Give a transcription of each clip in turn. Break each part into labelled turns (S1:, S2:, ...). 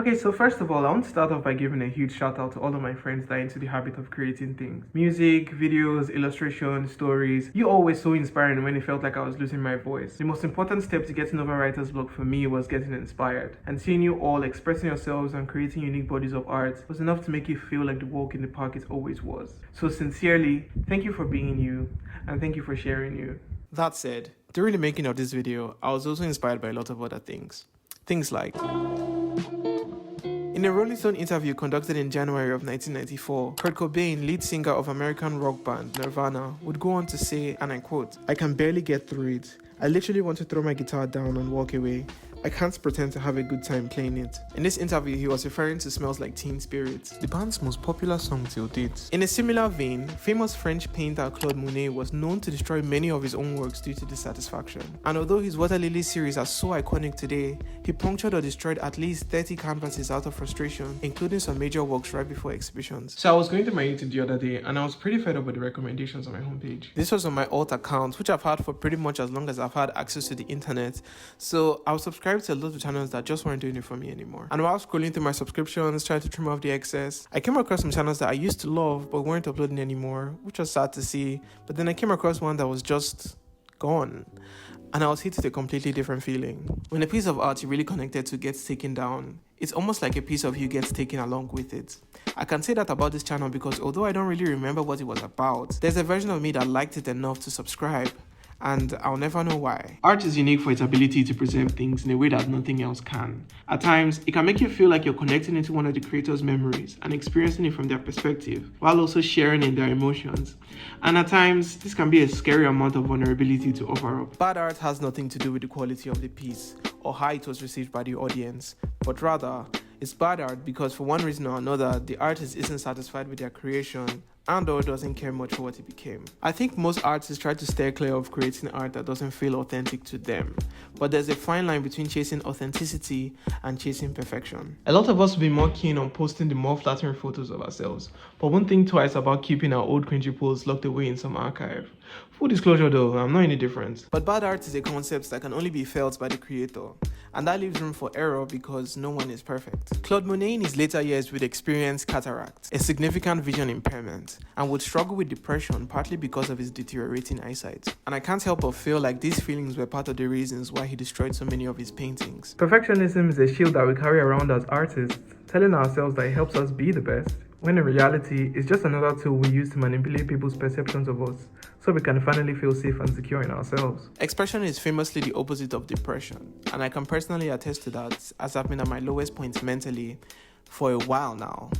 S1: Okay, so first of all, I want to start off by giving a huge shout out to all of my friends that are into the habit of creating things. Music, videos, illustrations, stories. You always so inspiring when it felt like I was losing my voice. The most important step to getting over writer's block for me was getting inspired. And seeing you all expressing yourselves and creating unique bodies of art was enough to make you feel like the walk in the park it always was. So sincerely, thank you for being you, and thank you for sharing you. That said, during the making of this video, I was also inspired by a lot of other things. Things like... In a Rolling Stone interview conducted in January of 1994, Kurt Cobain, lead singer of American rock band Nirvana, would go on to say, and I quote, "I can barely get through it. I literally want to throw my guitar down and walk away. I can't pretend to have a good time playing it." In this interview, he was referring to Smells Like Teen Spirit, the band's most popular song till date. In a similar vein, famous French painter Claude Monet was known to destroy many of his own works due to dissatisfaction. And although his Water Lily series are so iconic today, he punctured or destroyed at least 30 canvases out of frustration, including some major works right before exhibitions. So I was going through my YouTube the other day, and I was pretty fed up with the recommendations on my homepage. This was on my alt account, which I've had for pretty much as long as I've had access to the internet. So I was subscribed to a lot of channels that just weren't doing it for me anymore. And while scrolling through my subscriptions, trying to trim off the excess, I came across some channels that I used to love but weren't uploading anymore, which was sad to see. But then I came across one that was just gone, and I was hit with a completely different feeling. When a piece of art you really connected to gets taken down, it's almost like a piece of you gets taken along with it. I can say that about this channel because although I don't really remember what it was about, there's a version of me that liked it enough to subscribe, and I'll never know why. Art is unique for its ability to preserve things in a way that nothing else can. At times, it can make you feel like you're connecting into one of the creator's memories and experiencing it from their perspective, while also sharing in their emotions. And at times, this can be a scary amount of vulnerability to offer up. Bad art has nothing to do with the quality of the piece or how it was received by the audience, but rather, it's bad art because for one reason or another, the artist isn't satisfied with their creation and/or doesn't care much for what it became. I think most artists try to steer clear of creating art that doesn't feel authentic to them, but there's a fine line between chasing authenticity and chasing perfection. A lot of us will be more keen on posting the more flattering photos of ourselves, but won't think twice about keeping our old cringy posts locked away in some archive. Full disclosure though, I'm not any different. But bad art is a concept that can only be felt by the creator, and that leaves room for error because no one is perfect. Claude Monet in his later years would experience cataract, a significant vision impairment, and would struggle with depression partly because of his deteriorating eyesight. And I can't help but feel like these feelings were part of the reasons why he destroyed so many of his paintings. Perfectionism is a shield that we carry around as artists, telling ourselves that it helps us be the best, when in reality, it's just another tool we use to manipulate people's perceptions of us, so we can finally feel safe and secure in ourselves. Expression is famously the opposite of depression, and I can personally attest to that as I've been at my lowest point mentally for a while now.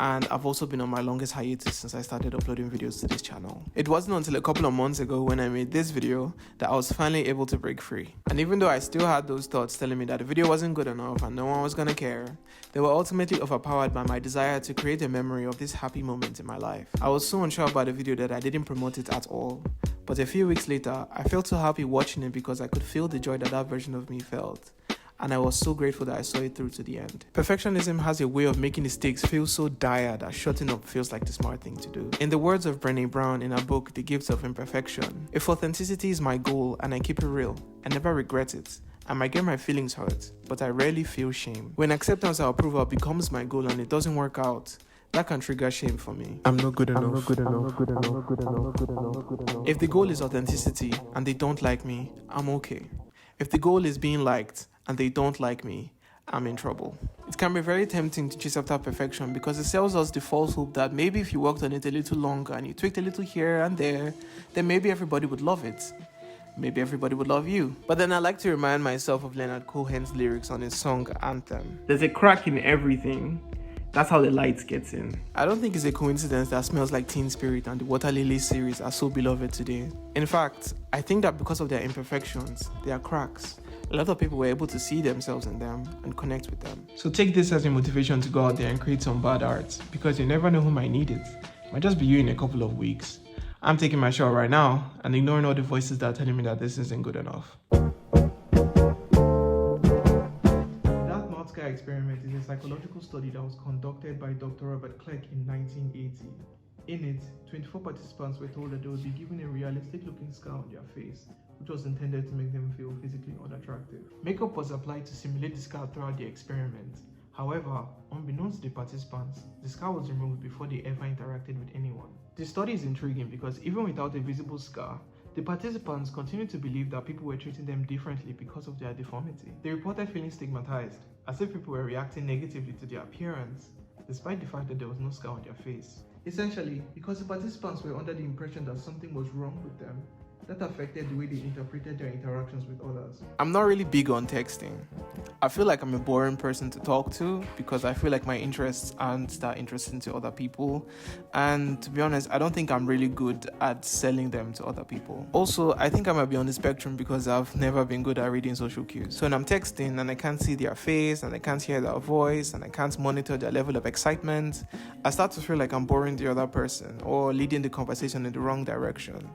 S1: And I've also been on my longest hiatus since I started uploading videos to this channel. It wasn't until a couple of months ago when I made this video that I was finally able to break free. And even though I still had those thoughts telling me that the video wasn't good enough and no one was gonna care, they were ultimately overpowered by my desire to create a memory of this happy moment in my life. I was so unsure about the video that I didn't promote it at all. But a few weeks later, I felt so happy watching it because I could feel the joy that that version of me felt. And I was so grateful that I saw it through to the end. Perfectionism has a way of making the stakes feel so dire that shutting up feels like the smart thing to do. In the words of Brené Brown in her book, The Gifts of Imperfection, if authenticity is my goal and I keep it real, I never regret it. I might get my feelings hurt, but I rarely feel shame. When acceptance or approval becomes my goal and it doesn't work out, that can trigger shame for me. I'm not good enough. If the goal is authenticity and they don't like me, I'm okay. If the goal is being liked and they don't like me, I'm in trouble. It can be very tempting to chase after perfection because it sells us the false hope that maybe if you worked on it a little longer and you tweaked a little here and there, then maybe everybody would love it. Maybe everybody would love you. But then I like to remind myself of Leonard Cohen's lyrics on his song Anthem. There's a crack in everything. That's how the light gets in. I don't think it's a coincidence that Smells Like Teen Spirit and the Water Lily series are so beloved today. In fact, I think that because of their imperfections, their cracks, a lot of people were able to see themselves in them and connect with them. So take this as a motivation to go out there and create some bad art, because you never know who might need it. It might just be you in a couple of weeks. I'm taking my shot right now and ignoring all the voices that are telling me that this isn't good enough. Y2K Experiment is a psychological study that was conducted by Dr. Robert Clark in 1980. In it, 24 participants were told that they would be given a realistic-looking scar on their face, which was intended to make them feel physically unattractive. Makeup was applied to simulate the scar throughout the experiment. However, unbeknownst to the participants, the scar was removed before they ever interacted with anyone. The study is intriguing because even without a visible scar, the participants continued to believe that people were treating them differently because of their deformity. They reported feeling stigmatized, as if people were reacting negatively to their appearance, despite the fact that there was no scar on their face. Essentially, because the participants were under the impression that something was wrong with them, that affected the way they interpreted their interactions with others. I'm not really big on texting. I feel like I'm a boring person to talk to because I feel like my interests aren't that interesting to other people. And to be honest, I don't think I'm really good at selling them to other people. Also, I think I might be on the spectrum because I've never been good at reading social cues. So when I'm texting and I can't see their face and I can't hear their voice and I can't monitor their level of excitement, I start to feel like I'm boring the other person or leading the conversation in the wrong direction.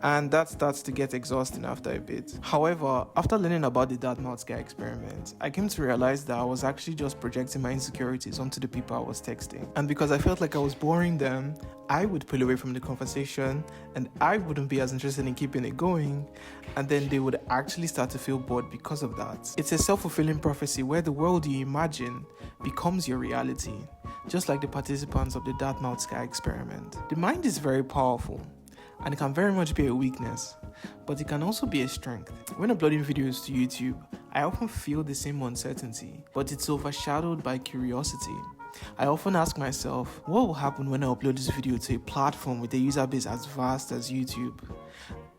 S1: And that starts to get exhausting after a bit. However, after learning about the Dartmouth guy experiment, I came to realize that I was actually just projecting my insecurities onto the people I was texting. And because I felt like I was boring them, I would pull away from the conversation and I wouldn't be as interested in keeping it going, and then they would actually start to feel bored because of that. It's a self-fulfilling prophecy where the world you imagine becomes your reality, just like the participants of the Dartmouth guy experiment. The mind is very powerful, and it can very much be a weakness, but it can also be a strength. When uploading videos to YouTube, I often feel the same uncertainty, but it's overshadowed by curiosity. I often ask myself, what will happen when I upload this video to a platform with a user base as vast as YouTube?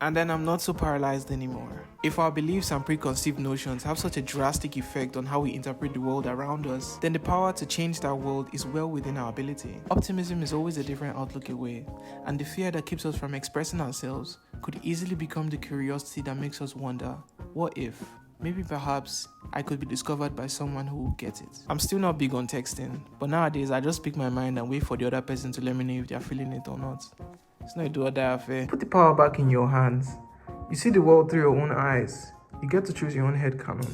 S1: And then I'm not so paralyzed anymore. If our beliefs and preconceived notions have such a drastic effect on how we interpret the world around us, then the power to change that world is well within our ability. Optimism is always a different outlook away, and the fear that keeps us from expressing ourselves could easily become the curiosity that makes us wonder, what if? Maybe perhaps I could be discovered by someone who will get it. I'm still not big on texting, but nowadays I just speak my mind and wait for the other person to let me know if they're feeling it or not. It's not a do or die affair. Put the power back in your hands. You see the world through your own eyes. You get to choose your own headcanon.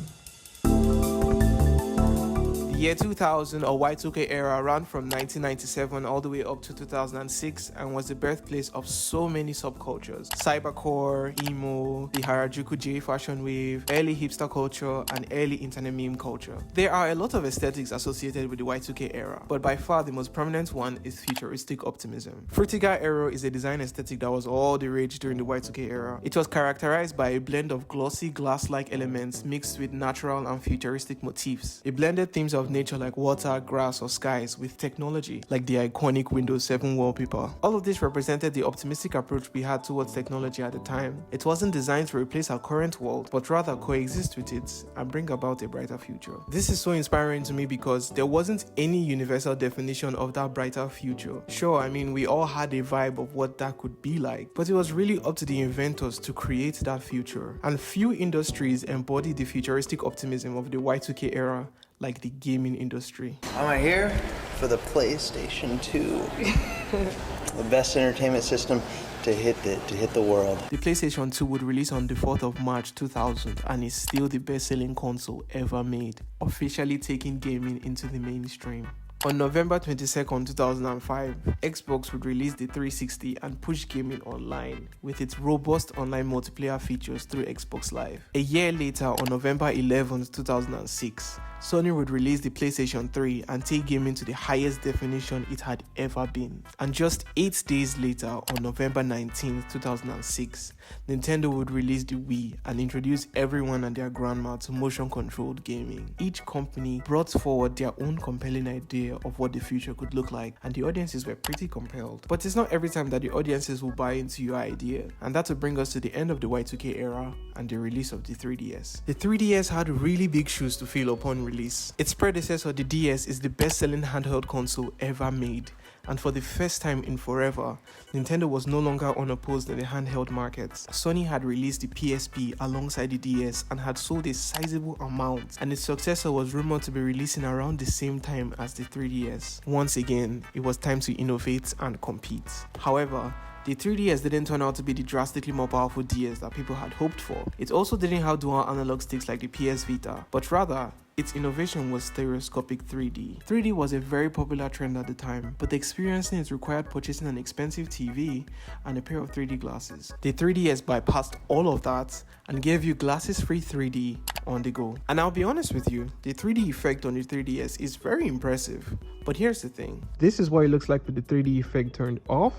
S1: The year 2000 or Y2K era ran from 1997 all the way up to 2006 and was the birthplace of so many subcultures. Cybercore, emo, the Harajuku J fashion wave, early hipster culture, and early internet meme culture. There are a lot of aesthetics associated with the Y2K era, but by far the most prominent one is futuristic optimism. Frutiger era is a design aesthetic that was all the rage during the Y2K era. It was characterized by a blend of glossy glass-like elements mixed with natural and futuristic motifs. It blended themes of nature like water, grass, or skies with technology like the iconic Windows 7 wallpaper. All of this represented the optimistic approach we had towards technology at the time. It wasn't designed to replace our current world, but rather coexist with it and bring about a brighter future. This is so inspiring to me because there wasn't any universal definition of that brighter future. Sure, I mean, we all had a vibe of what that could be like, but it was really up to the inventors to create that future. And few industries embody the futuristic optimism of the Y2K era like the gaming industry.
S2: I'm here for the PlayStation 2. The best entertainment system to hit the world.
S1: The PlayStation 2 would release on the 4th of March 2000 and is still the best-selling console ever made, officially taking gaming into the mainstream. On November 22nd, 2005, Xbox would release the 360 and push gaming online with its robust online multiplayer features through Xbox Live. A year later, on November 11th, 2006, Sony would release the PlayStation 3 and take gaming to the highest definition it had ever been. And just 8 days later, on November 19th, 2006, Nintendo would release the Wii and introduce everyone and their grandma to motion-controlled gaming. Each company brought forward their own compelling idea of what the future could look like, and the audiences were pretty compelled. But it's not every time that the audiences will buy into your idea, and that will bring us to the end of the Y2K era and the release of the 3DS. The 3DS had really big shoes to fill upon release. Its predecessor, the DS, is the best-selling handheld console ever made, and for the first time in forever, Nintendo was no longer unopposed in the handheld market. Sony had released the PSP alongside the DS and had sold a sizable amount, and its successor was rumored to be releasing around the same time as the 3DS. Once again, it was time to innovate and compete. However, the 3DS didn't turn out to be the drastically more powerful DS that people had hoped for. It also didn't have dual analog sticks like the PS Vita, but rather, Its innovation was stereoscopic 3D. 3D was a very popular trend at the time, but experiencing it required purchasing an expensive TV and a pair of 3D glasses. The 3DS bypassed all of that and gave you glasses-free 3D on the go. And I'll be honest with you, the 3D effect on the 3DS is very impressive. But here's the thing. This is what it looks like with the 3D effect turned off,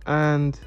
S1: and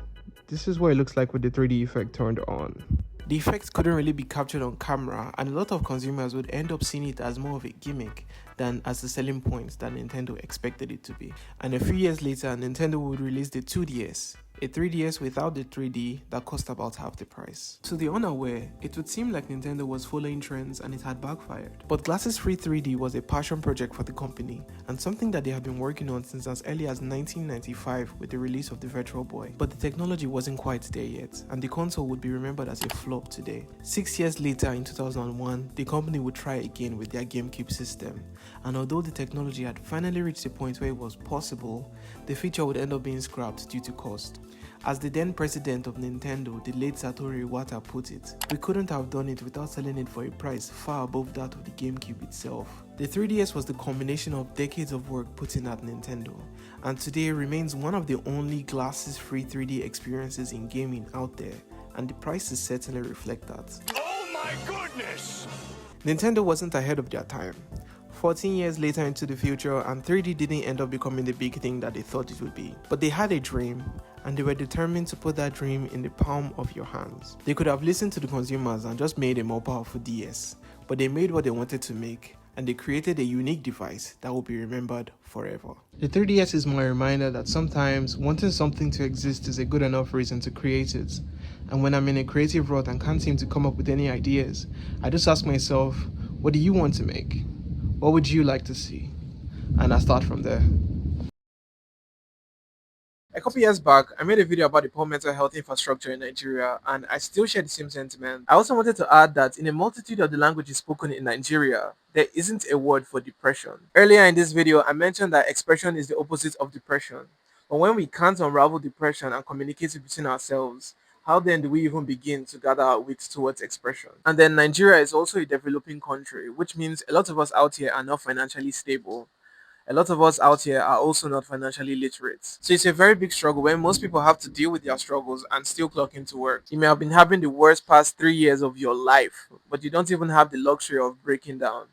S1: this is what it looks like with the 3D effect turned on. The effects couldn't really be captured on camera, and a lot of consumers would end up seeing it as more of a gimmick than as the selling point that Nintendo expected it to be. And a few years later, Nintendo would release the 2DS, a 3DS without the 3D that cost about half the price. To the unaware, it would seem like Nintendo was following trends and it had backfired. But glasses-free 3D was a passion project for the company, and something that they had been working on since as early as 1995 with the release of the Virtual Boy. But the technology wasn't quite there yet, and the console would be remembered as a flop today. 6 years later, in 2001, the company would try again with their GameCube system. And although the technology had finally reached a point where it was possible, the feature would end up being scrapped due to cost. As the then president of Nintendo, the late Satoru Iwata, put it, "We couldn't have done it without selling it for a price far above that of the GameCube itself." The 3DS was the combination of decades of work put in at Nintendo, and today remains one of the only glasses-free 3D experiences in gaming out there, and the prices certainly reflect that.
S3: Oh my goodness!
S1: Nintendo wasn't ahead of their time. 14 years later into the future, and 3D didn't end up becoming the big thing that they thought it would be. But they had a dream, and they were determined to put that dream in the palm of your hands. They could have listened to the consumers and just made a more powerful DS, but they made what they wanted to make, and they created a unique device that will be remembered forever. The 3DS is my reminder that sometimes wanting something to exist is a good enough reason to create it. And when I'm in a creative rut and can't seem to come up with any ideas, I just ask myself, what do you want to make? What would you like to see? And I start from there. A couple years back, I made a video about the poor mental health infrastructure in Nigeria, and I still share the same sentiment. I also wanted to add that in a multitude of the languages spoken in Nigeria, there isn't a word for depression. Earlier in this video, I mentioned that expression is the opposite of depression. But when we can't unravel depression and communicate it between ourselves, how then do we even begin to gather our wits towards expression? And then Nigeria is also a developing country, which means a lot of us out here are not financially stable. A lot of us out here are also not financially literate. So it's a very big struggle when most people have to deal with their struggles and still clock into work. You may have been having the worst past 3 years of your life, but you don't even have the luxury of breaking down.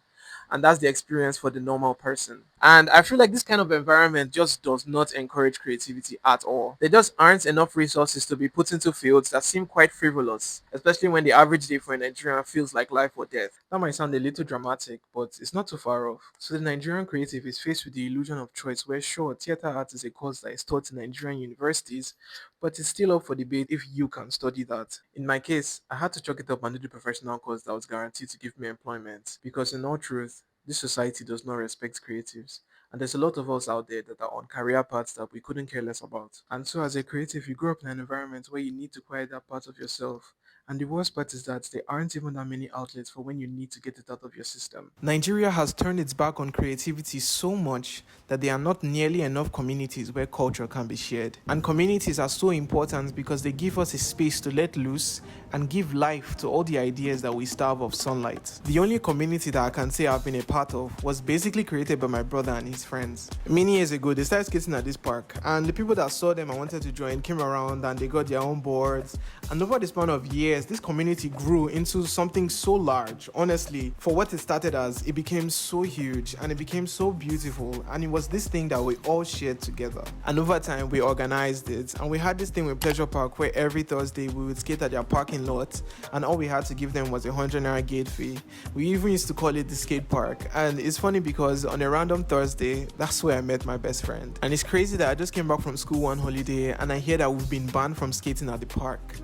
S1: And that's the experience for the normal person. And I feel like this kind of environment just does not encourage creativity at all. There just aren't enough resources to be put into fields that seem quite frivolous, especially when the average day for a Nigerian feels like life or death. That might sound a little dramatic, but it's not too far off. So the Nigerian creative is faced with the illusion of choice where sure, theater art is a course that is taught in Nigerian universities, but it's still up for debate if you can study that. In my case, I had to chalk it up and do the professional course that was guaranteed to give me employment, because in all truth, this society does not respect creatives, and there's a lot of us out there that are on career paths that we couldn't care less about. And so as a creative, you grow up in an environment where you need to quiet that part of yourself. And the worst part is that there aren't even that many outlets for when you need to get it out of your system. Nigeria has turned its back on creativity so much that there are not nearly enough communities where culture can be shared. And communities are so important because they give us a space to let loose and give life to all the ideas that we starve of sunlight. The only community that I can say I've been a part of was basically created by my brother and his friends. Many years ago, they started skating at this park, and the people that saw them and wanted to join came around and they got their own boards. And over the span of years, this community grew into something so large. Honestly, for what it started as, it became so huge and it became so beautiful, and it was this thing that we all shared together. And over time, we organized it, and we had this thing with Pleasure Park where every Thursday we would skate at their parking lot, and all we had to give them was a 100 naira gate fee. We even used to call it the skate park, and it's funny because on a random Thursday, that's where I met my best friend. And it's crazy that I just came back from school one holiday and I hear that we've been banned from skating at the park.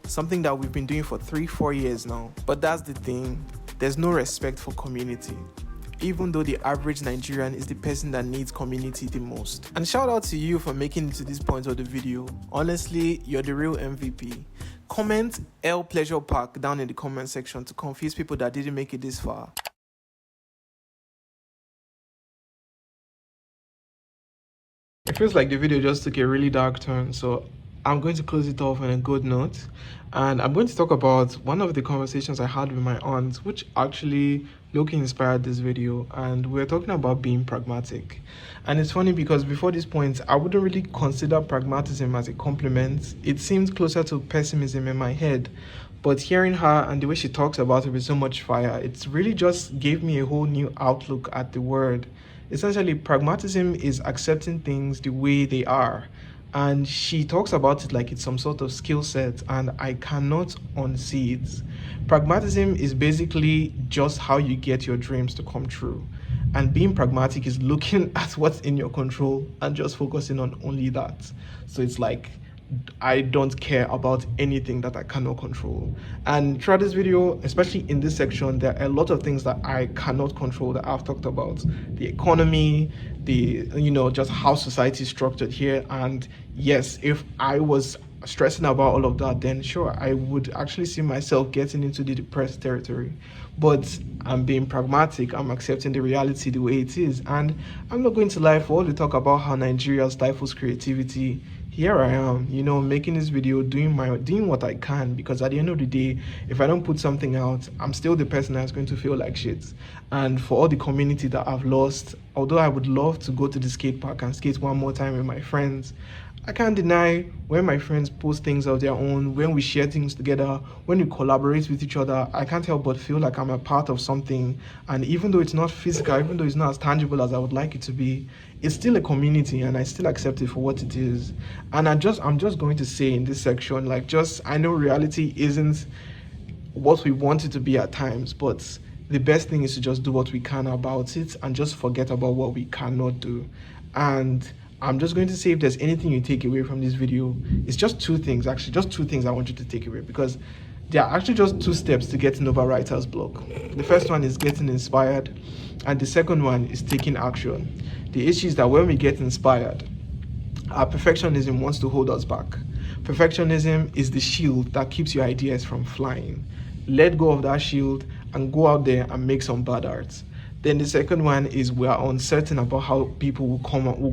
S1: Something that we've been doing for 3-4 years now. But that's the thing, there's no respect for community, even though the average Nigerian is the person that needs community the most. And shout out to you for making it to this point of the video. Honestly, you're the real MVP. Comment L Pleasure Park down in the comment section to confuse people that didn't make it this far. It feels like the video just took a really dark turn, so I'm going to close it off on a good note, and I'm going to talk about one of the conversations I had with my aunt, which actually Loki inspired this video, and we're talking about being pragmatic. And it's funny because before this point, I wouldn't really consider pragmatism as a compliment. It seemed closer to pessimism in my head. But hearing her and the way she talks about it with so much fire, it really just gave me a whole new outlook at the word. Essentially, pragmatism is accepting things the way they are. And she talks about it like it's some sort of skill set, and I cannot unsee it. Pragmatism is basically just how you get your dreams to come true. And being pragmatic is looking at what's in your control and just focusing on only that. So it's like, I don't care about anything that I cannot control. And throughout this video, especially in this section, there are a lot of things that I cannot control that I've talked about. The economy, just how society is structured here. And yes, if I was stressing about all of that, then sure, I would actually see myself getting into the depressed territory. But I'm being pragmatic, I'm accepting the reality the way it is. And I'm not going to lie, for all the talk about how Nigeria stifles creativity, here I am, making this video, doing what I can, because at the end of the day, if I don't put something out, I'm still the person that's going to feel like shit. And for all the community that I've lost, although I would love to go to the skate park and skate one more time with my friends, I can't deny when my friends post things of their own, when we share things together, when we collaborate with each other, I can't help but feel like I'm a part of something. And even though it's not physical, even though it's not as tangible as I would like it to be, it's still a community, and I still accept it for what it is. And I'm just going to say in this section, I know reality isn't what we want it to be at times, but the best thing is to just do what we can about it and just forget about what we cannot do. And I'm just going to say, if there's anything you take away from this video, it's just two things I want you to take away, because there are actually just two steps to getting over writer's block. The first one is getting inspired, and the second one is taking action. The issue is that when we get inspired, our perfectionism wants to hold us back. Perfectionism is the shield that keeps your ideas from flying. Let go of that shield and go out there and make some bad arts. Then the second one is we are uncertain about how people will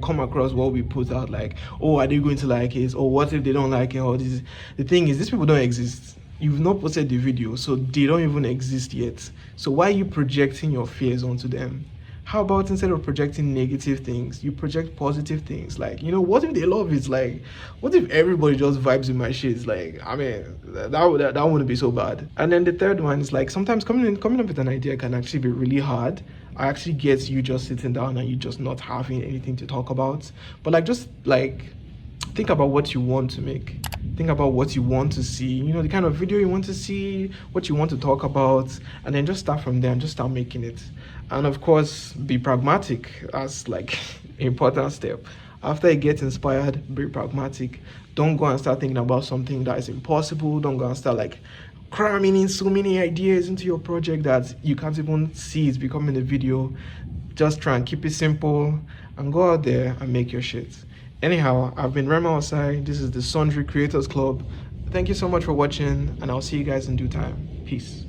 S1: come across what we put out. Like, oh, are they going to like it? Or what if they don't like it? Or this. The thing is, these people don't exist. You've not posted the video, so they don't even exist yet. So why are you projecting your fears onto them? How about instead of projecting negative things, you project positive things? Like, what if they love it? Like, what if everybody just vibes with my shit? Like, I mean, that wouldn't be so bad. And then the third one is like, sometimes coming up with an idea can actually be really hard. I actually get you just sitting down and you just not having anything to talk about. But think about what you want to make. Think about what you want to see, the kind of video you want to see, what you want to talk about, and then just start from there and just start making it. And of course, be pragmatic as an important step. After you get inspired, be pragmatic. Don't go and start thinking about something that is impossible. Don't go and start cramming in so many ideas into your project that you can't even see it becoming a video. Just try and keep it simple and go out there and make your shit. Anyhow, I've been Rema Osai. This is the Sundry Creators Club. Thank you so much for watching, and I'll see you guys in due time. Peace.